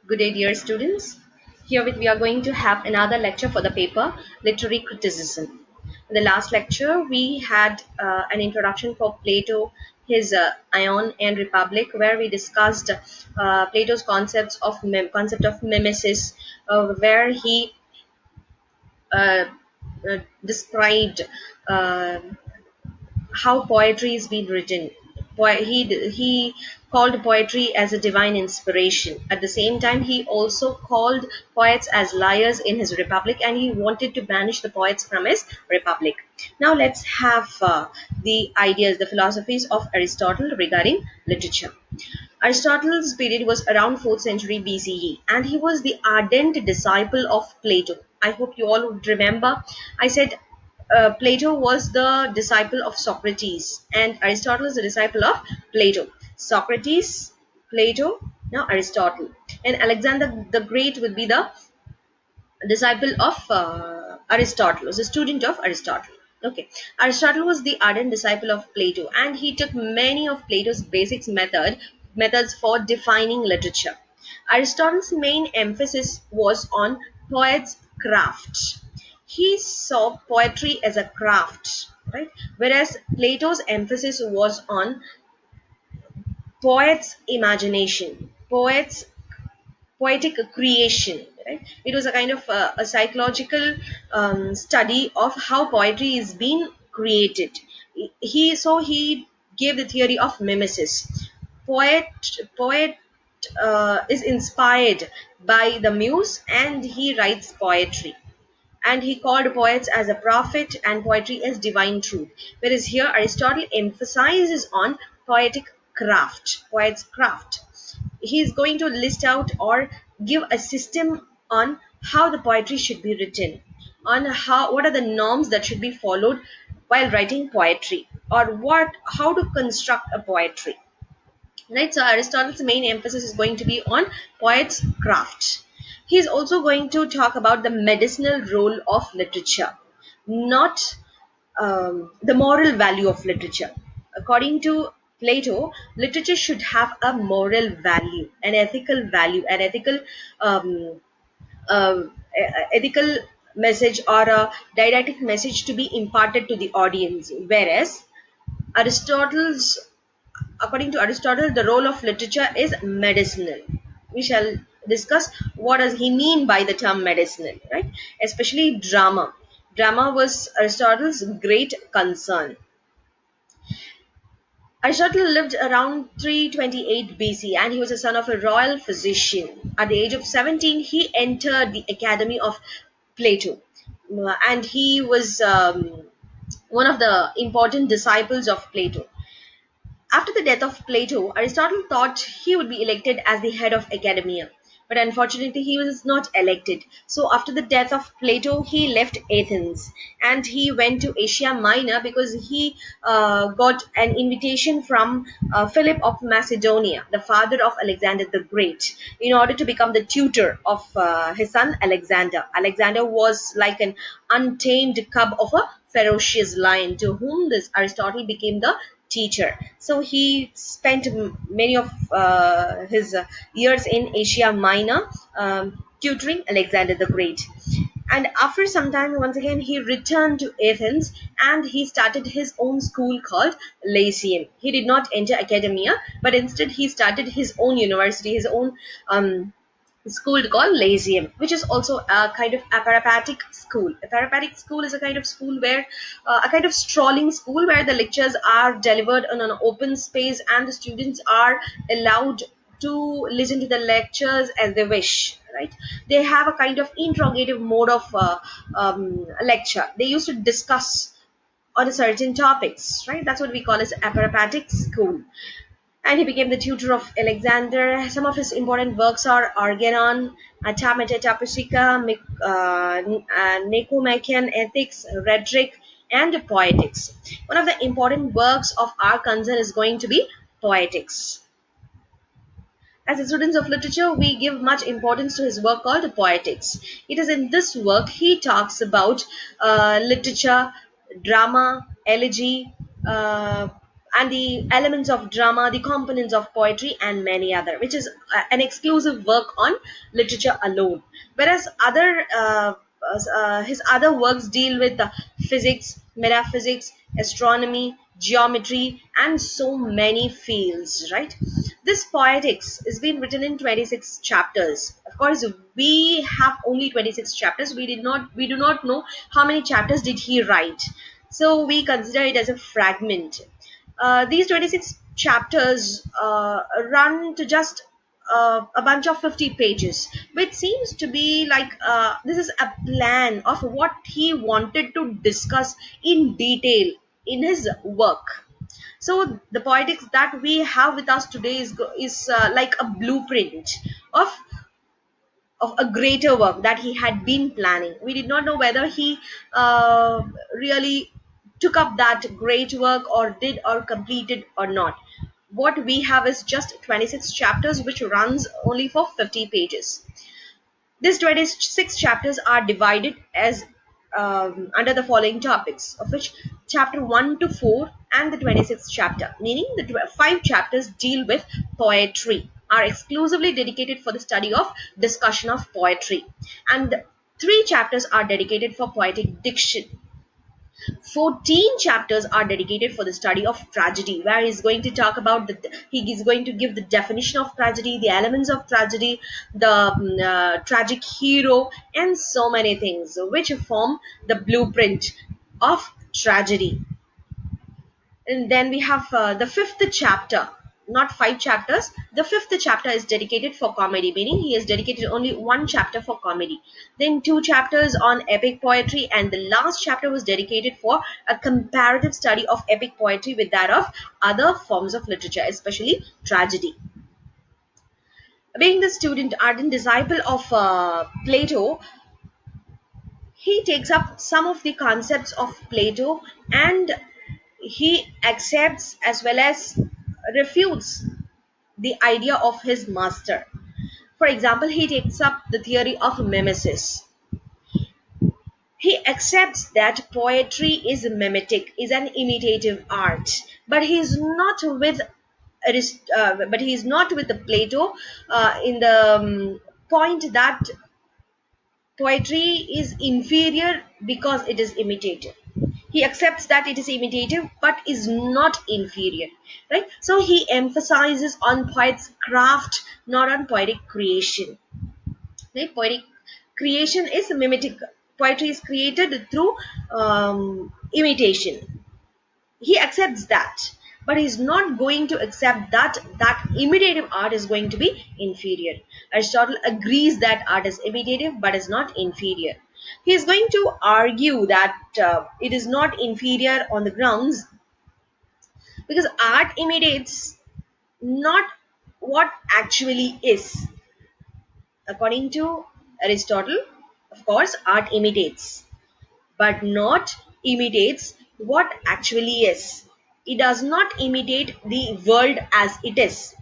Good day, dear students. Herewith, we are going to have another lecture for the paper Literary Criticism. In the last lecture, we had an introduction for Plato, his Ion and Republic, where we discussed Plato's concept of mimesis, where he uh, described uh, how poetry is being written. He called poetry as a divine inspiration. At the same time, he also called poets as liars in his Republic, and he wanted to banish the poets from his Republic. Now, let's have the ideas, the philosophies of Aristotle regarding literature. Aristotle's period was around 4th century BCE, and he was the ardent disciple of Plato. I hope you all would remember. I said Plato was the disciple of Socrates, and Aristotle is the disciple of Plato. Socrates, Plato, now Aristotle, and Alexander the Great will be the disciple of Aristotle, was a student of Aristotle. Okay, Aristotle was the ardent disciple of Plato, and he took many of Plato's methods for defining literature. Aristotle's main emphasis was on poet's craft. He saw poetry as a craft, right? Whereas Plato's emphasis was on poet's imagination, poetic creation, right? It was a kind of a psychological study of how poetry is being created. He gave the theory of mimesis. Poet is inspired by the muse, and he writes poetry, and he called poets as a prophet and poetry as divine truth. Whereas here Aristotle emphasizes on poetic craft, poet's craft. He is going to list out or give a system on how the poetry should be written, on how what are the norms that should be followed while writing poetry, or what how to construct a poetry. Right, so Aristotle's main emphasis is going to be on poet's craft. He is also going to talk about the medicinal role of literature, not the moral value of literature. According to Plato, literature should have a moral value, an um, uh, ethical message or a didactic message to be imparted to the audience. Whereas Aristotle's according to Aristotle, the role of literature is medicinal. We shall discuss what does he mean by the term medicinal, right? Especially drama. Drama was Aristotle's great concern. Aristotle lived around 328 BC, and he was the son of a royal physician. At the age of 17, he entered the academy of Plato, and he was one of the important disciples of Plato. After the death of Plato, Aristotle thought he would be elected as the head of academia, but unfortunately he was not elected. So after the death of Plato, he left Athens and he went to Asia Minor because he got an invitation from Philip of Macedonia, the father of Alexander the Great, in order to become the tutor of his son Alexander. Alexander was like an untamed cub of a ferocious lion to whom this Aristotle became the teacher. So he spent many of his years in Asia Minor, tutoring Alexander the Great. And after some time, once again, he returned to Athens and he started his own school called Lyceum. He did not enter academia, but instead he started his own university, his own school called Lyceum, which is also a kind of a peripatetic school. A peripatetic school is a kind of school where a kind of strolling school where the lectures are delivered on an open space and the students are allowed to listen to the lectures as they wish. Right? They have a kind of interrogative mode of lecture. They used to discuss on certain topics. Right? That's what we call as a peripatetic school, and he became the tutor of Alexander. Some of his important works are Organon, Ta Metaphysica, Nicomachean Ethics, Rhetoric, and Poetics. One of the important works of our concern is going to be Poetics. As students of literature, we give much importance to his work called Poetics. It is in this work he talks about literature, drama, elegy, and the elements of drama, the components of poetry, and many other, which is an exclusive work on literature alone. Whereas his other works deal with physics, metaphysics, astronomy, geometry, and so many fields, right? This Poetics is being written in 26 chapters. Of course, we have only 26 chapters. We do not know how many chapters did he write. So we consider it as a fragment. These 26 chapters run to just a bunch of 50 pages, which seems to be like this is a plan of what he wanted to discuss in detail in his work. So the Poetics that we have with us today is like a blueprint of of a greater work that he had been planning. We did not know whether he really took up that great work or did or completed or not. What we have is just 26 chapters, which runs only for 50 pages. These 26 chapters are divided as under the following topics, of which chapter 1 to 4 and the 26th chapter, meaning the 5 chapters deal with poetry, are exclusively dedicated for the study of discussion of poetry, and 3 chapters are dedicated for poetic diction. 14 chapters are dedicated for the study of tragedy, where he's going to talk about he is going to give the definition of tragedy, the elements of tragedy, the tragic hero, and so many things which form the blueprint of tragedy. And then we have the fifth chapter, not 5 chapters. The fifth chapter is dedicated for comedy, meaning he has dedicated only 1 chapter for comedy. Then 2 chapters on epic poetry, and the last chapter was dedicated for a comparative study of epic poetry with that of other forms of literature, especially tragedy. Being the student ardent disciple of Plato, he takes up some of the concepts of Plato, and he accepts as well as refutes the idea of his master. For example, he takes up the theory of mimesis. He accepts that poetry is mimetic, is an imitative art, but he is not with but he is not with the Plato in the point that poetry is inferior because it is imitative. He accepts that it is imitative but is not inferior, right? So he emphasizes on poet's craft, not on poetic creation, right? Poetic creation is mimetic. Poetry is created through imitation. He accepts that, but he's not going to accept that imitative art is going to be inferior. Aristotle agrees that art is imitative but is not inferior. He is going to argue that it is not inferior on the grounds because art imitates not what actually is. According to Aristotle, of course, art imitates, but not imitates what actually is. It does not imitate the world as it is.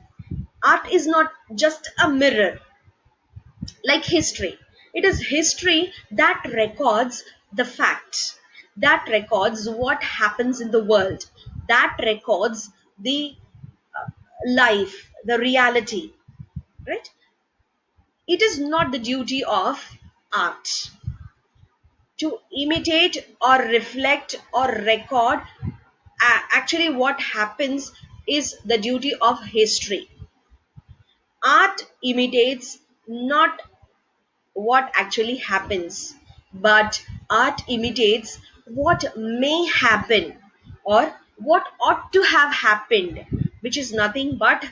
Art is not just a mirror like history. It is history that records the facts, that records what happens in the world, that records the life, the reality, right? It is not the duty of art to imitate or reflect or record. Actually, what happens is the duty of history. Art imitates not what actually happens, but art imitates what may happen or what ought to have happened, which is nothing but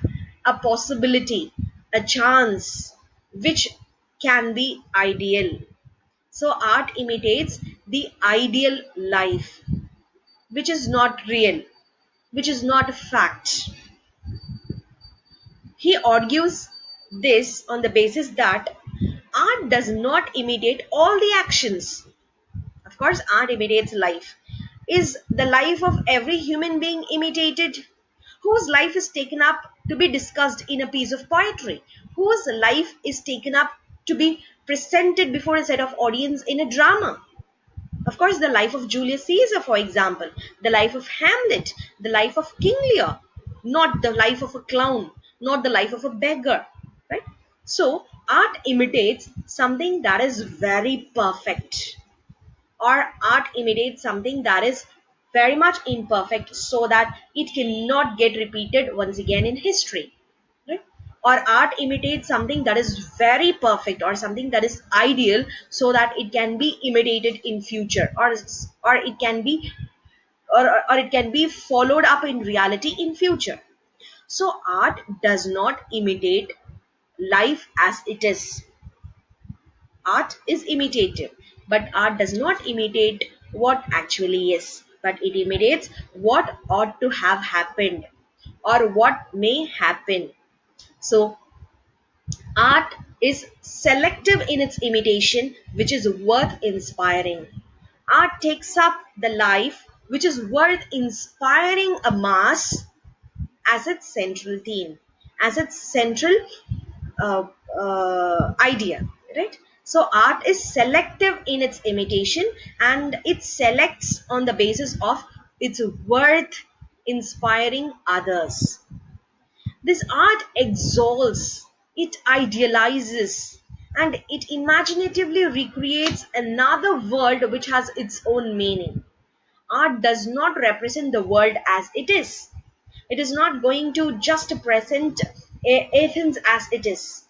a possibility, a chance, which can be ideal. So, art imitates the ideal life, which is not real, which is not a fact. He argues this on the basis that art does not imitate all the actions. Of course, art imitates life. Is the life of every human being imitated? Whose life is taken up to be discussed in a piece of poetry? Whose life is taken up to be presented before a set of audience in a drama? Of course, the life of Julius Caesar, for example, the life of Hamlet, the life of King Lear, not the life of a clown, not the life of a beggar, right? So, art imitates something that is very perfect, or art imitates something that is very much imperfect so that it cannot get repeated once again in history, right? Or art imitates something that is very perfect or something that is ideal so that it can be imitated in future, or it can be, or it can be followed up in reality in future. So art does not imitate life as it is. Art is imitative, but art does not imitate what actually is, but it imitates what ought to have happened or what may happen. So, art is selective in its imitation, which is worth inspiring. Art takes up the life which is worth inspiring a mass as its central theme, as its central uh, idea, right? So art is selective in its imitation, and it selects on the basis of its worth inspiring others. This art exalts, it idealizes, and it imaginatively recreates another world which has its own meaning. Art does not represent the world as it is. It is not going to just present Athens as it is.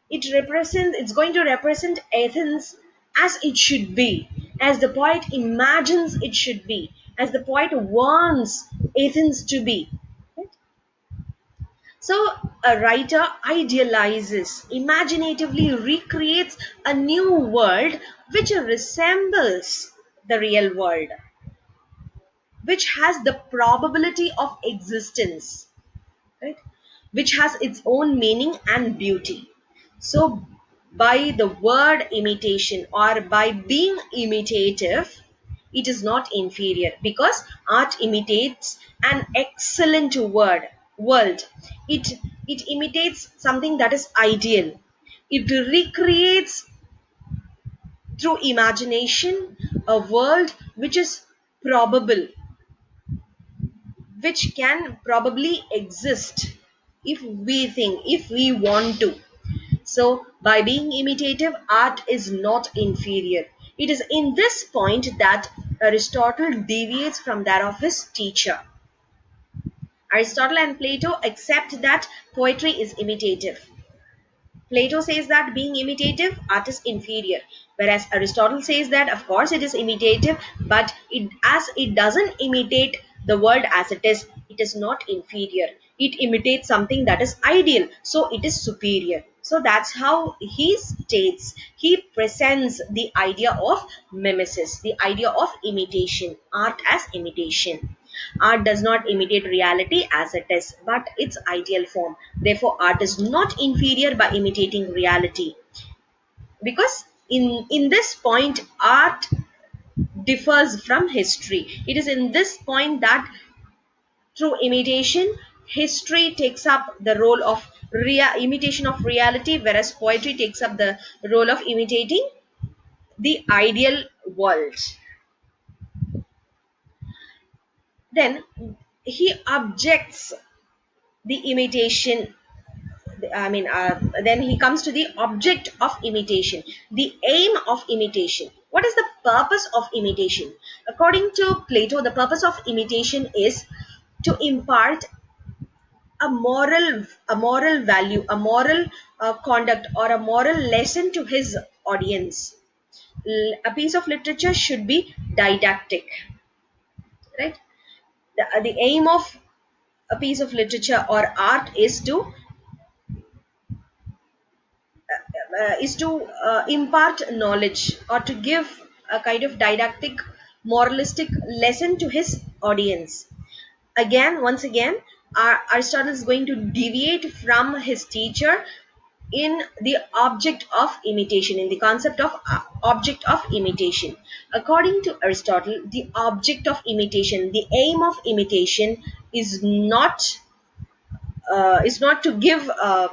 It's going to represent Athens as it should be, as the poet imagines it should be, as the poet wants Athens to be. So a writer idealizes, imaginatively recreates a new world which resembles the real world, which has the probability of existence, right? Which has its own meaning and beauty. So, by the word imitation or by being imitative, it is not inferior because art imitates an excellent world. It it imitates something that is ideal. It recreates through imagination a world which is probable, which can probably exist if we think, if we want to. So, by being imitative, art is not inferior. It is in this point that Aristotle deviates from that of his teacher. Aristotle and Plato accept that poetry is imitative. Plato says that being imitative, art is inferior. Whereas Aristotle says that, of course, it is imitative, but as it doesn't imitate the world as it is not inferior. It imitates something that is ideal, so it is superior. So that's how he states, he presents the idea of mimesis, the idea of imitation, art as imitation. Art does not imitate reality as it is, but its ideal form. Therefore, art is not inferior by imitating reality. Because in this point, art differs from history. It is in this point that through imitation, history takes up the role of imitation of reality, whereas poetry takes up the role of imitating the ideal world. Then he objects the imitation. Then he comes to the object of imitation, the aim of imitation. What is the purpose of imitation? According to Plato, the purpose of imitation is to impart a moral value, a moral conduct, or a moral lesson to his audience. A piece of literature should be didactic, right? The aim of a piece of literature or art is to impart knowledge or to give a kind of didactic moralistic lesson to his audience. Again, once again, Aristotle is going to deviate from his teacher in the object of imitation, in the concept of object of imitation. According to Aristotle, the object of imitation, the aim of imitation is not to give a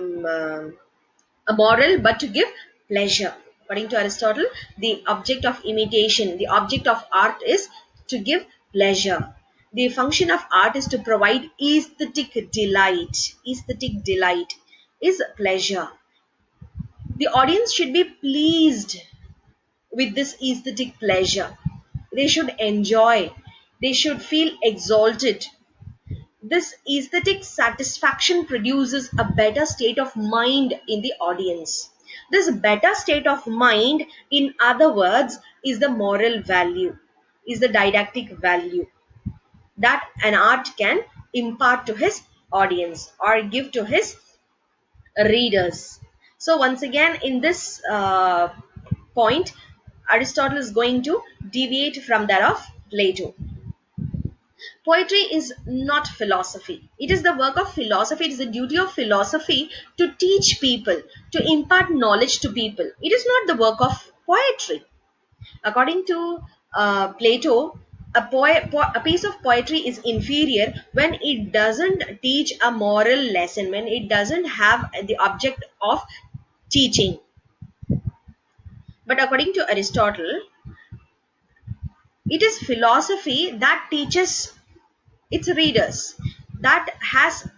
moral, but to give pleasure. According to Aristotle, the object of imitation, the object of art is to give pleasure. The function of art is to provide aesthetic delight. Aesthetic delight is pleasure. The audience should be pleased with this aesthetic pleasure. They should enjoy. They should feel exalted. This aesthetic satisfaction produces a better state of mind in the audience. This better state of mind, in other words, is the moral value, is the didactic value that an art can impart to his audience or give to his readers. So, once again, in this point, Aristotle is going to deviate from that of Plato. Poetry is not philosophy. It is the work of philosophy. It is the duty of philosophy to teach people, to impart knowledge to people. It is not the work of poetry. According to Plato, a piece of poetry is inferior when it doesn't teach a moral lesson, when it doesn't have the object of teaching. But according to Aristotle, it is philosophy that teaches its readers, that has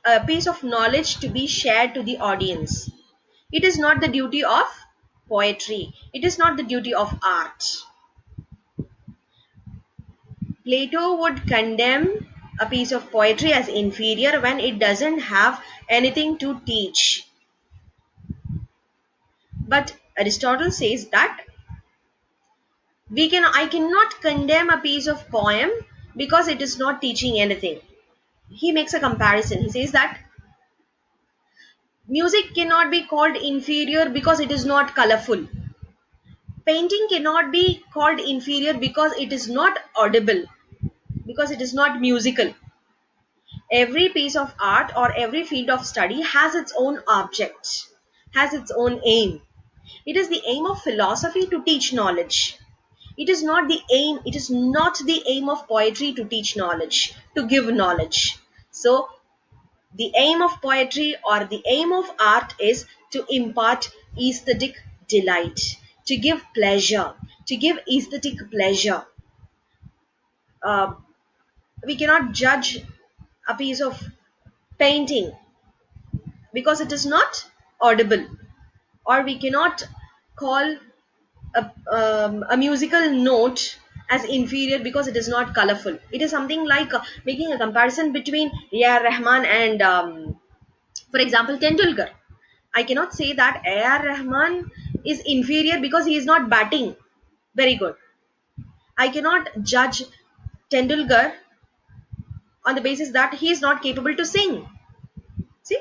a piece of knowledge to be shared to the audience. It is not the duty of poetry, it is not the duty of art. Plato would condemn a piece of poetry as inferior when it doesn't have anything to teach. But Aristotle says that I cannot condemn a piece of poem because it is not teaching anything. He makes a comparison. He says that music cannot be called inferior because it is not colorful. Painting cannot be called inferior because it is not audible, because it is not musical. Every piece of art or every field of study has its own object, has its own aim. It is the aim of philosophy to teach knowledge. It is not the aim of poetry to teach knowledge, to give knowledge. So the aim of poetry or the aim of art is to impart aesthetic delight, to give pleasure, to give aesthetic pleasure. Uh, we cannot judge a piece of painting because it is not audible, or we cannot call a musical note as inferior because it is not colorful. It is something like making a comparison between A.R. Rahman and, for example, Tendulkar. I cannot say that A.R. Rahman is inferior because he is not batting very good. I cannot judge Tendulkar on the basis that he is not capable to sing. See?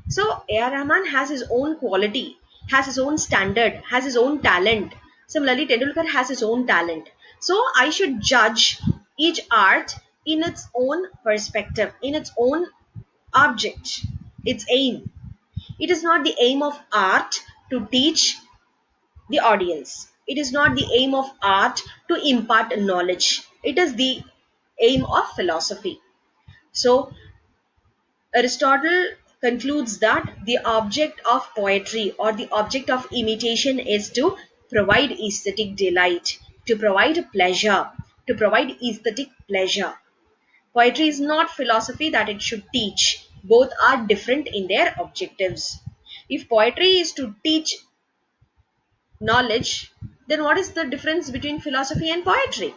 So A.R. Rahman has his own quality, has his own standard, has his own talent. Similarly, Tendulkar has his own talent. So I should judge each art in its own perspective, in its own object, its aim. It is not the aim of art to teach the audience. It is not the aim of art to impart knowledge. It is the aim of philosophy. So Aristotle concludes that the object of poetry or the object of imitation is to provide aesthetic delight, to provide pleasure, to provide aesthetic pleasure. Poetry is not philosophy that it should teach. Both are different in their objectives. If poetry is to teach knowledge, then what is the difference between philosophy and poetry?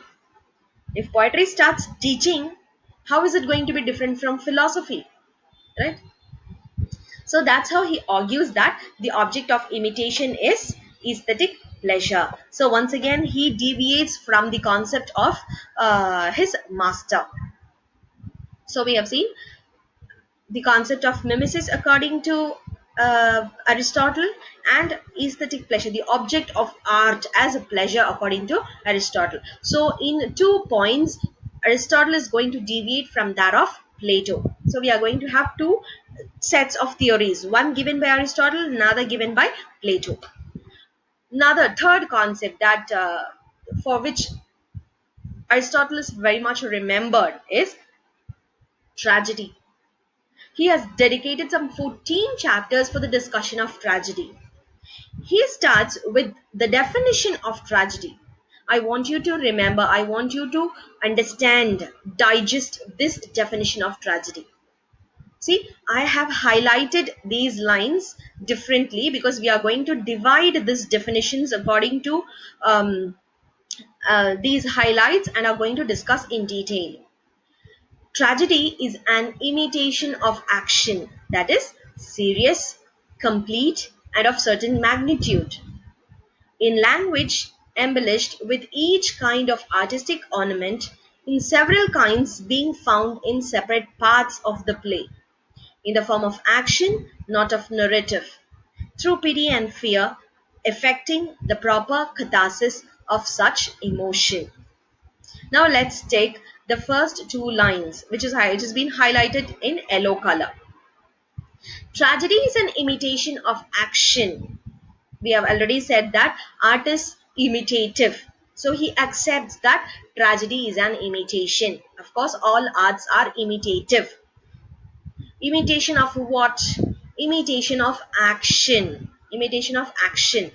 If poetry starts teaching, how is it going to be different from philosophy? Right? So that's how he argues that the object of imitation is aesthetic pleasure. So once again, he deviates from the concept of his master. So we have seen the concept of mimesis according to Aristotle, and aesthetic pleasure, the object of art as a pleasure according to Aristotle. So in 2 points, Aristotle is going to deviate from that of Plato. So we are going to have two sets of theories, one given by Aristotle, another given by Plato. Another third concept that for which Aristotle is very much remembered is tragedy. He has dedicated some 14 chapters for the discussion of tragedy. He starts with the definition of tragedy. I want you to remember, I want you to understand, digest this definition of tragedy. See, I have highlighted these lines differently because we are going to divide these definitions according to these highlights and are going to discuss in detail. Tragedy is an imitation of action that is serious, complete, and of certain magnitude. In language embellished with each kind of artistic ornament, in several kinds being found in separate parts of the play, in the form of action, not of narrative, through pity and fear, effecting the proper catharsis of such emotion. Now let's take the first two lines, which has been highlighted in yellow color. Tragedy is an imitation of action. We have already said that art is imitative. So he accepts that tragedy is an imitation. Of course, all arts are imitative. Imitation of what? Imitation of action. Imitation of action.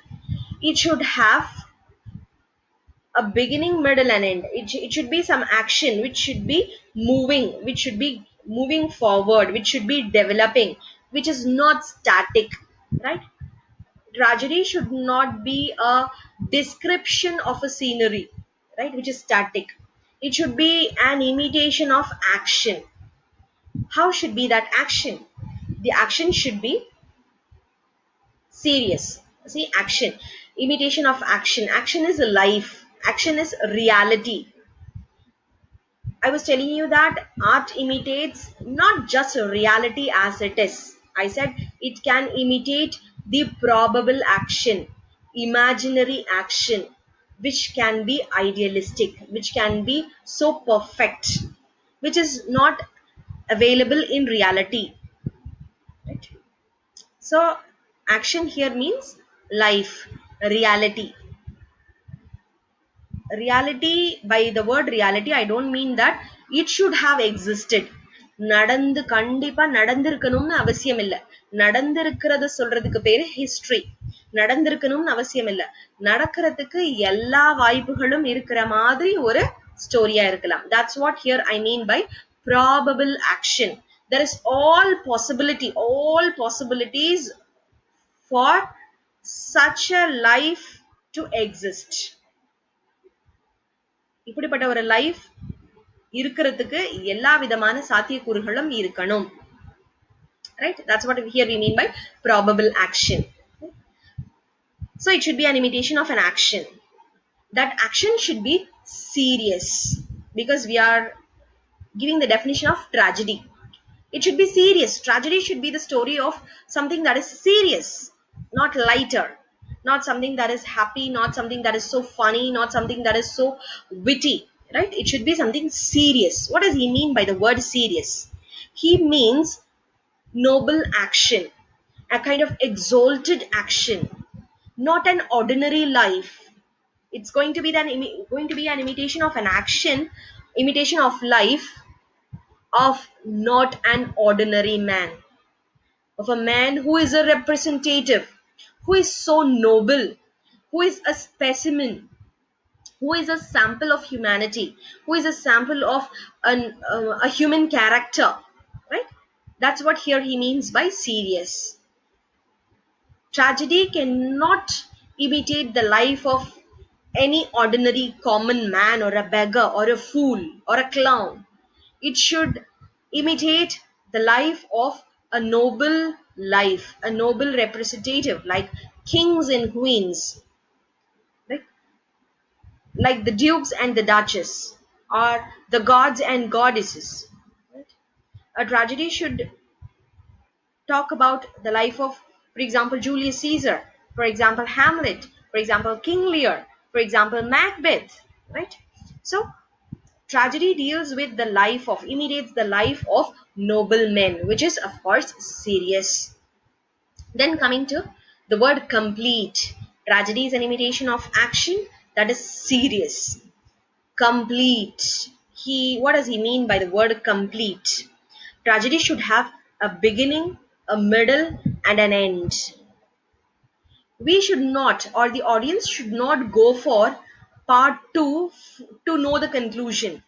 It should have a beginning, middle, and end. It should be some action which should be moving forward, which should be developing, which is not static, right? Tragedy should not be a description of a scenery, right, which is static. It should be an imitation of action. How should be that action? The action should be serious. See, action, imitation of action. Action is life, action is reality. I was telling you that art imitates not just reality as it is. I said it can imitate the probable action, imaginary action, which can be idealistic, which can be so perfect, which is not available in reality. Right? So, action here means life, reality. Reality, by the word reality I don't mean that it should have existed. நடந்து கண்டிப்பா நடந்திருக்கணும்னு அவசியம் இல்ல. நடந்திருக்கிறத சொல்றதுக்கு பேரு history. நடந்திருக்கணும்னு அவசியம் இல்ல. நடக்கிறதுக்கு எல்லா வாய்ப்புகளும் இருக்கிற மாதிரி ஒரு ஸ்டோரியா இருக்கலாம். That's what here I mean by probable action. There is all possibilities for such a life to exist. இப்படிப்பட்ட ஒரு லைஃப் இருக்கிறதுக்கு எல்லா விதமான சாத்தியக்கூறுகளும் இருக்கணும். Right? That's what here we mean by probable action. So it should be an imitation of an action. That action should be serious because we are giving the definition of tragedy. It should be serious. Tragedy should be the story of something that is serious, not lighter, not something that is happy, not something that is so funny, not something that is so witty, right? It should be something serious. What does he mean by the word serious? He means noble action, a kind of exalted action, not an ordinary life. It's going to be an imitation of an action, imitation of life of not an ordinary man, of a man who is a representative, who is so noble, who is a specimen, who is a sample of humanity, who is a sample of a human character, right? That's what here he means by serious. Tragedy cannot imitate the life of any ordinary common man or a beggar or a fool or a clown. It should imitate the life of a noble life, a noble representative like kings and queens, right? Like the dukes and the duchess, or the gods and goddesses. Right? A tragedy should talk about the life of, for example, Julius Caesar, for example, Hamlet, for example, King Lear, for example, Macbeth, right? So, tragedy deals with the life of, imitates the life of noble men, which is, of course, serious. Then coming to the word complete. Tragedy is an imitation of action that is serious. Complete. What does he mean by the word complete? Tragedy should have a beginning, a middle, and an end. We should not, or the audience should not go for part 2 to know the conclusion,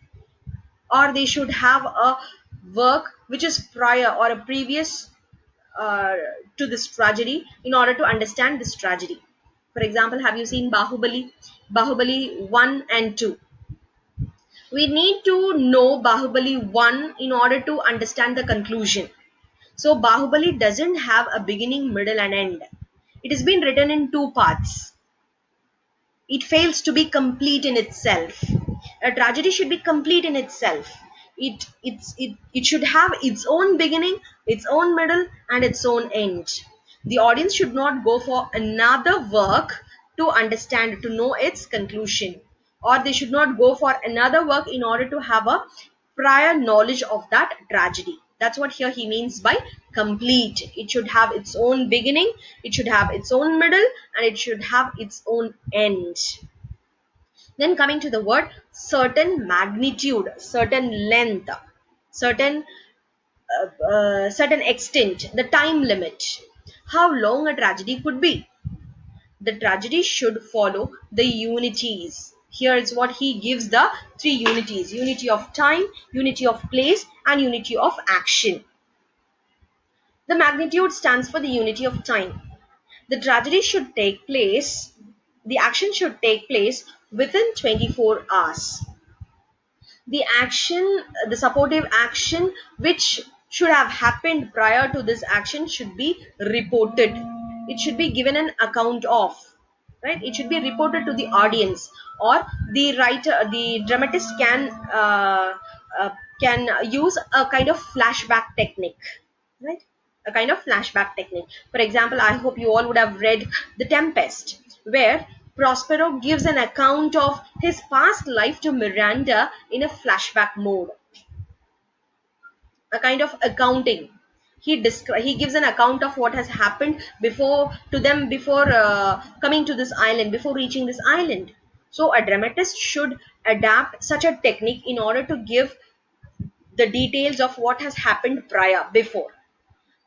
or they should have a work which is prior or a previous uh, to this tragedy in order to understand this tragedy. For example, have you seen Bahubali 1 and 2? We need to know Bahubali 1 in order to understand the conclusion. So Bahubali doesn't have a beginning, middle, and end. It has been written in two parts. It fails to be complete in itself. A tragedy should be complete in itself. It should have its own beginning, its own middle, and its own end. The audience should not go for another work to understand, to know its conclusion, or they should not go for another work in order to have a prior knowledge of that tragedy. That's what here he means by complete. It should have its own beginning, it should have its own middle, and it should have its own end. Then coming to the word certain magnitude, certain length, certain certain extent, the time limit. How long a tragedy could be? The tragedy should follow the unities. Here is what he gives the three unities: unity of time, unity of place, and unity of action. The magnitude stands for the unity of time. The tragedy should take place, the action should take place within 24 hours. The action, the supportive action which should have happened prior to this action should be reported. It should be given an account of, right? It should be reported to the audience, or the writer, the dramatist uh, can use a kind of flashback technique, right? A kind of flashback technique. For example, I hope you all would have read The Tempest, where Prospero gives an account of his past life to Miranda in a flashback mode, a kind of accounting. He gives an account of what has happened before to them, before coming to this island, before reaching this island. So a dramatist should adapt such a technique in order to give the details of what has happened prior, before.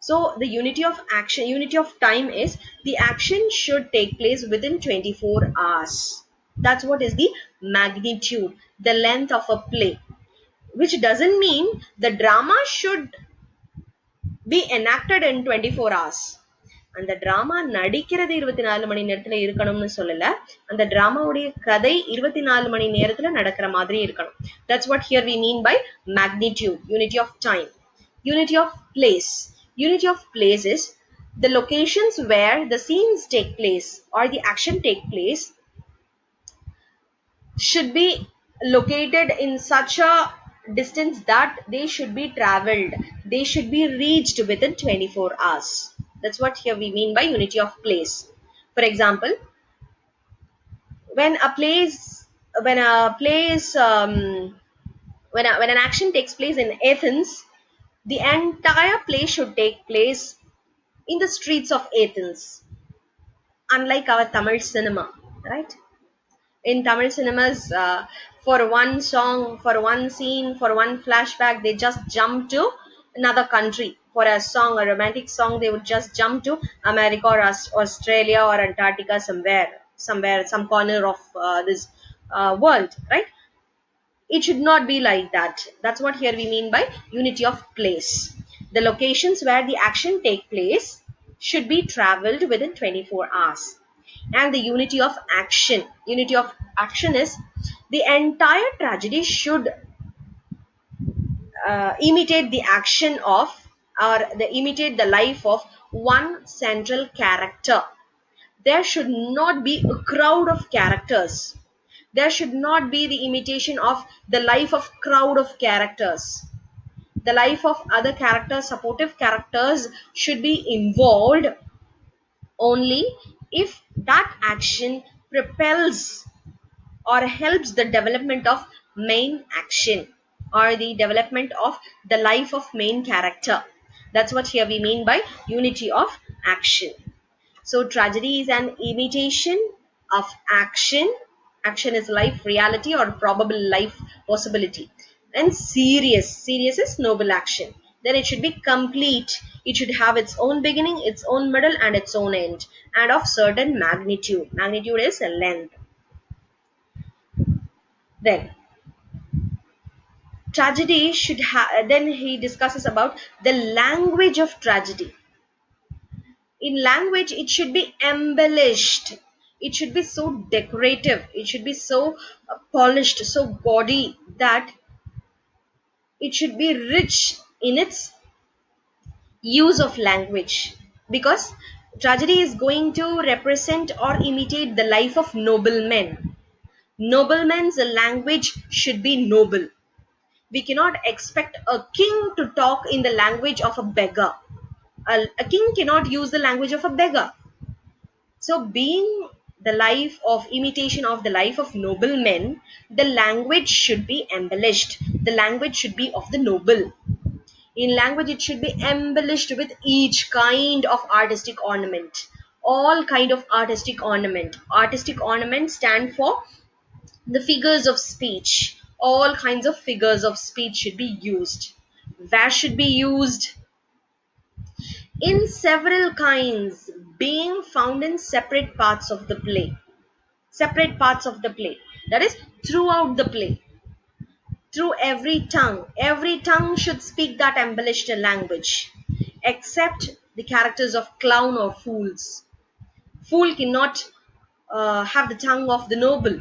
So the unity of action, unity of time is the action should take place within 24 hours. That's what is the magnitude, the length of a play, which doesn't mean the drama should be enacted in 24 hours. அந்த drama நடிக்கிறது 24 மணி நேரத்துல இருக்கணும்னு சொல்லல. அந்த டிராமாவுடைய கதை 24 மணி நேரத்துல நடக்கிற மாதிரி இருக்கணும். That's what here we mean by magnitude, unity of time. Unity of place. Unity of place is the locations where the scenes take place or the action take place should be located in such a distance that they should be traveled, they should be reached within 24 hours. That's what here we mean by unity of place. For example, when a place when a place when an action takes place in Athens, the entire play should take place in the streets of Athens, unlike our Tamil cinema, right? In Tamil cinemas, for one song, for one scene, for one flashback, they just jump to another country. For a song, a romantic song, they would just jump to America or Australia or Antarctica, somewhere, some corner of this world, right? It should not be like that. That's what here we mean by unity of place. The locations where the action take place should be traveled within 24 hours. And the unity of action. Unity of action is the entire tragedy should imitate the action of, or imitate the life of one central character. There should not be a crowd of characters. There should not be the imitation of the life of crowd of characters. The life of other characters, supportive characters, should be involved only if that action propels or helps the development of main action, or the development of the life of main character. That's what here we mean by unity of action. So tragedy is an imitation of action. Action is life reality or probable life possibility. And serious is noble action. Then it should be complete. It should have its own beginning, its own middle, and its own end, and of certain magnitude. Magnitude is a length. Then tragedy should have. Then he discusses about the language of tragedy. In language, it should be embellished. It should be so decorative. It should be so polished, so gaudy that it should be rich in its use of language, because tragedy is going to represent or imitate the life of noblemen. Noblemen's language should be noble. We cannot expect a king to talk in the language of a beggar. A king cannot use the language of a beggar. So, being the life of imitation of the life of noblemen, the language should be embellished. The language should be of the noble. In language, it should be embellished with each kind of artistic ornament. All kind of artistic ornament. Artistic ornament stand for the figures of speech. All kinds of figures of speech should be used. Where should be used? In several kinds, being found in separate parts of the play. Separate parts of the play. That is, throughout the play. Through every tongue should speak that embellished language, except the characters of clown or fools. Fool cannot have the tongue of the noble.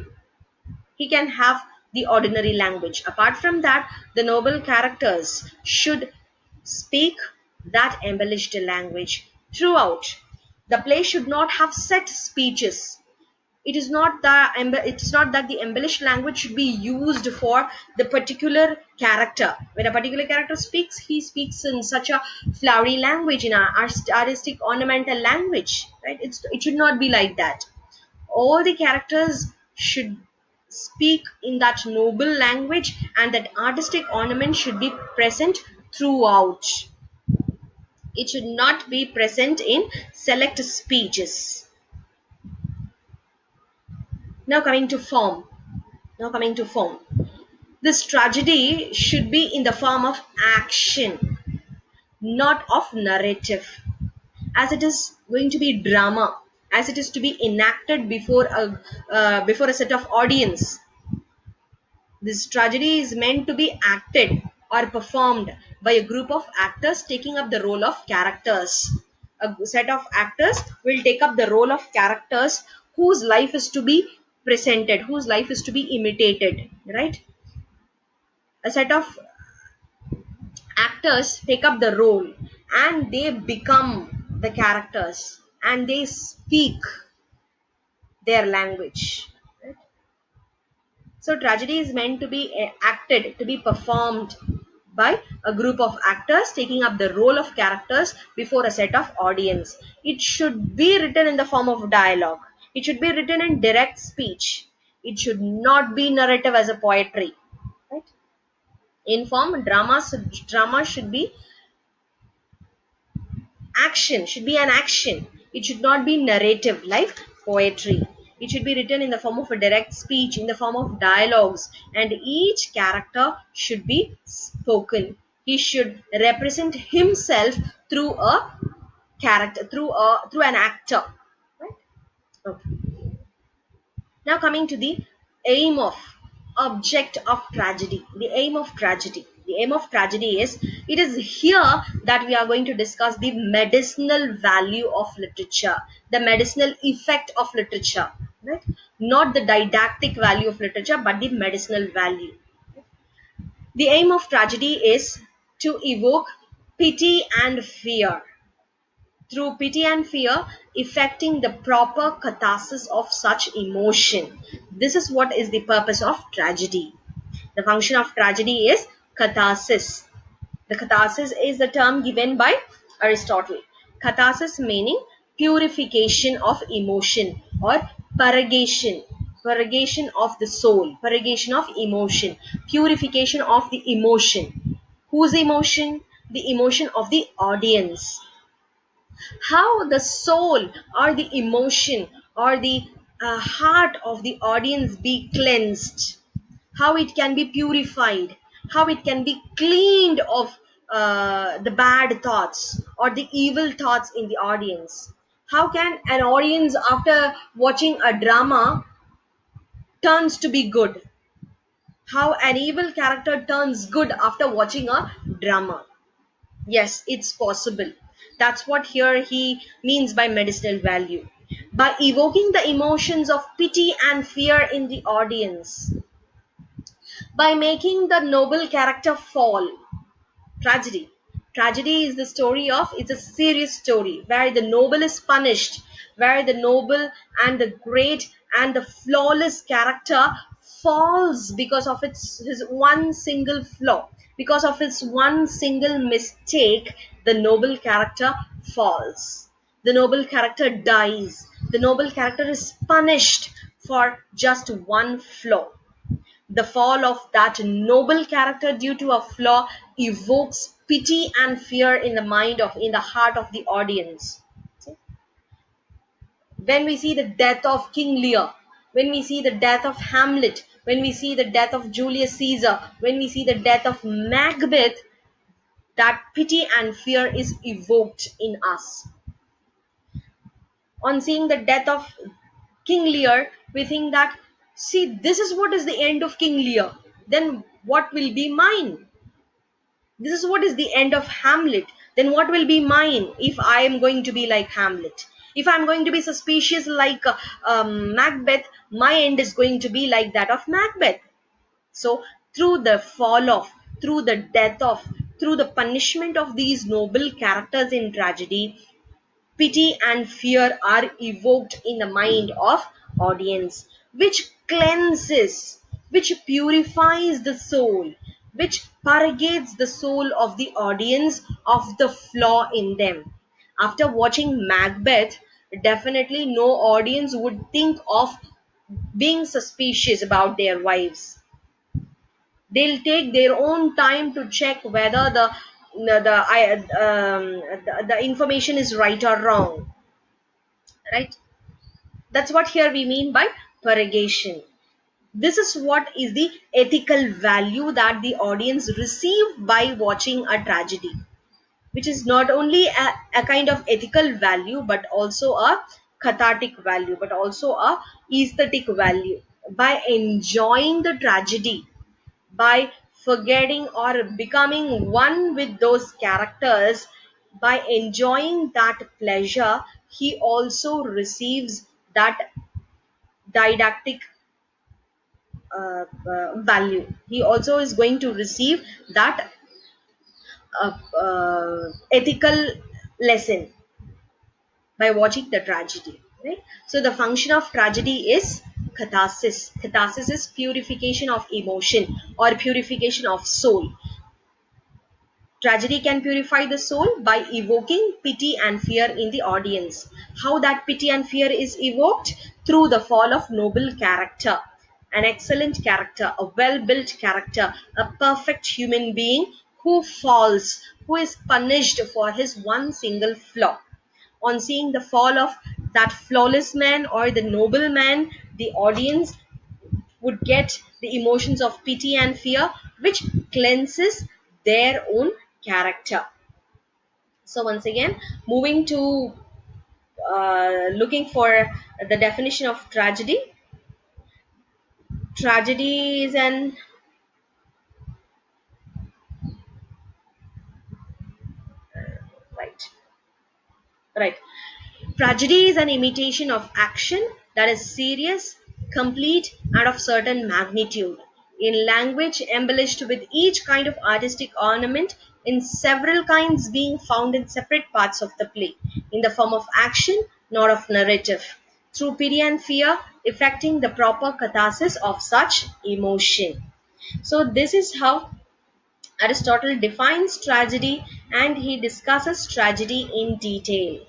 He can have the ordinary language. Apart from that, the noble characters should speak that embellished language throughout. The play should not have set speeches. It is not that the embellished language should be used for the particular character. When a particular character speaks, he speaks in such a flowery language, in a artistic ornamental language, right? It should not be like that. All the characters should speak in that noble language, and that artistic ornament should be present throughout. It should not be present in select speeches. Now coming to form now coming to form this tragedy should be in the form of action, not of narrative. As it is going to be drama, as it is to be enacted before a set of audience, this tragedy is meant to be acted or performed by a group of actors taking up the role of characters. A set of actors will take up the role of characters whose life is to be presented, whose life is to be imitated, right? A set of actors take up the role, and they become the characters, and they speak their language. So tragedy is meant to be acted, to be performed by a group of actors taking up the role of characters before a set of audience. It should be written in the form of dialogue. It should be written in direct speech. It should not be narrative as a poetry. Right? In form, drama should be action, should be an action. It should not be narrative like poetry. It should be written in the form of a direct speech, in the form of dialogues, and each character should be spoken. He should represent himself through a character, through an actor. Right? Okay. Now coming to the aim of object of tragedy. The aim of tragedy. The aim of tragedy is, it is here that we are going to discuss the medicinal value of literature, the medicinal effect of literature, right? Not the didactic value of literature, but the medicinal value. The aim of tragedy is to evoke pity and fear. Through pity and fear, effecting the proper catharsis of such emotion. This is what is the purpose of tragedy. The function of tragedy is catharsis. The catharsis is the term given by Aristotle. Catharsis meaning purification of emotion, or purgation. Purgation of the soul, purgation of emotion, purification of the emotion. Whose emotion? The emotion of the audience. How the soul or the emotion or the heart of the audience be cleansed, how it can be purified, how it can be cleaned of the bad thoughts or the evil thoughts in the audience. How can an audience, after watching a drama, turns to be good? How an evil character turns good after watching a drama? Yes, it's possible. That's what here he means by medicinal value. By evoking the emotions of pity and fear in the audience, by making the noble character fall. Tragedy. Tragedy is the story of, it's a serious story where the noble is punished, where the noble and the great and the flawless character falls because of his one single flaw. Because of his one single mistake, the noble character falls. The noble character dies. The noble character is punished for just one flaw. The fall of that noble character due to a flaw evokes pity and fear in the mind of, in the heart of the audience. When we see the death of King Lear, when we see the death of Hamlet, when we see the death of Julius Caesar, when we see the death of Macbeth, that pity and fear is evoked in us. On seeing the death of King Lear, we think that, see, this is what is the end of King Lear. Then what will be mine? This is what is the end of Hamlet. Then what will be mine if I am going to be like Hamlet? If I'm going to be suspicious like Macbeth, my end is going to be like that of Macbeth. So, through the fall of, through the death of, through the punishment of these noble characters in tragedy, pity and fear are evoked in the mind of audience, which cleanses, which purifies the soul, which purgates the soul of the audience of the flaw in them. After watching Macbeth, definitely no audience would think of being suspicious about their wives. They'll take their own time to check whether the information is right or wrong, right? That's what here we mean by purgation. This is what is the ethical value that the audience receive by watching a tragedy, which is not only a kind of ethical value but also a cathartic value, but also a aesthetic value. By enjoying the tragedy, by forgetting or becoming one with those characters, by enjoying that pleasure, he also receives that didactic value. He also is going to receive that ethical lesson by watching the tragedy. Right? So the function of tragedy is catharsis. Catharsis is purification of emotion or purification of soul. Tragedy can purify the soul by evoking pity and fear in the audience. How that pity and fear is evoked? Through the fall of noble character, an excellent character, a well built character, a perfect human being who falls, who is punished for his one single flaw. On seeing the fall of that flawless man or the noble man, the audience would get the emotions of pity and fear, which cleanses their own character. So, once again, moving to looking for the definition of tragedy. Tragedy is an, right, right. Tragedy is an imitation of action that is serious, complete, and of certain magnitude, in language embellished with each kind of artistic ornament, in several kinds being found in separate parts of the play, in the form of action, not of narrative, through pity and fear, effecting the proper catharsis of such emotion. So, this is how Aristotle defines tragedy and he discusses tragedy in detail.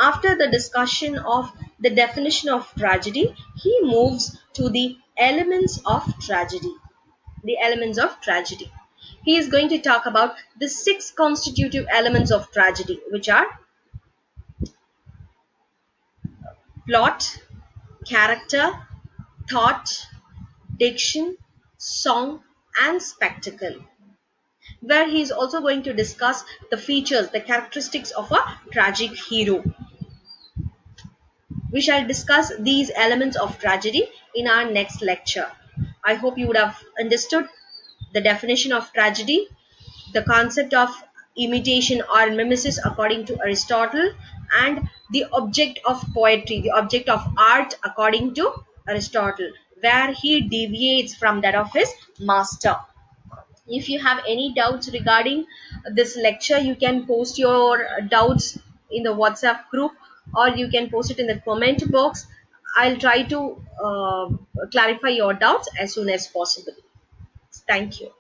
After the discussion of the definition of tragedy, he moves to the elements of tragedy. The elements of tragedy. He is going to talk about the six constitutive elements of tragedy, which are plot, character, thought, diction, song, and spectacle. where he is also going to discuss the features, the characteristics of a tragic hero. We shall discuss these elements of tragedy in our next lecture. I hope you would have understood the definition of tragedy, the concept of imitation or mimesis according to Aristotle, and the object of poetry, the object of art according to Aristotle, where he deviates from that of his master. If you have any doubts regarding this lecture, you can post your doubts in the WhatsApp group, or you can post it in the comment box. I'll try to clarify your doubts as soon as possible. Thank you.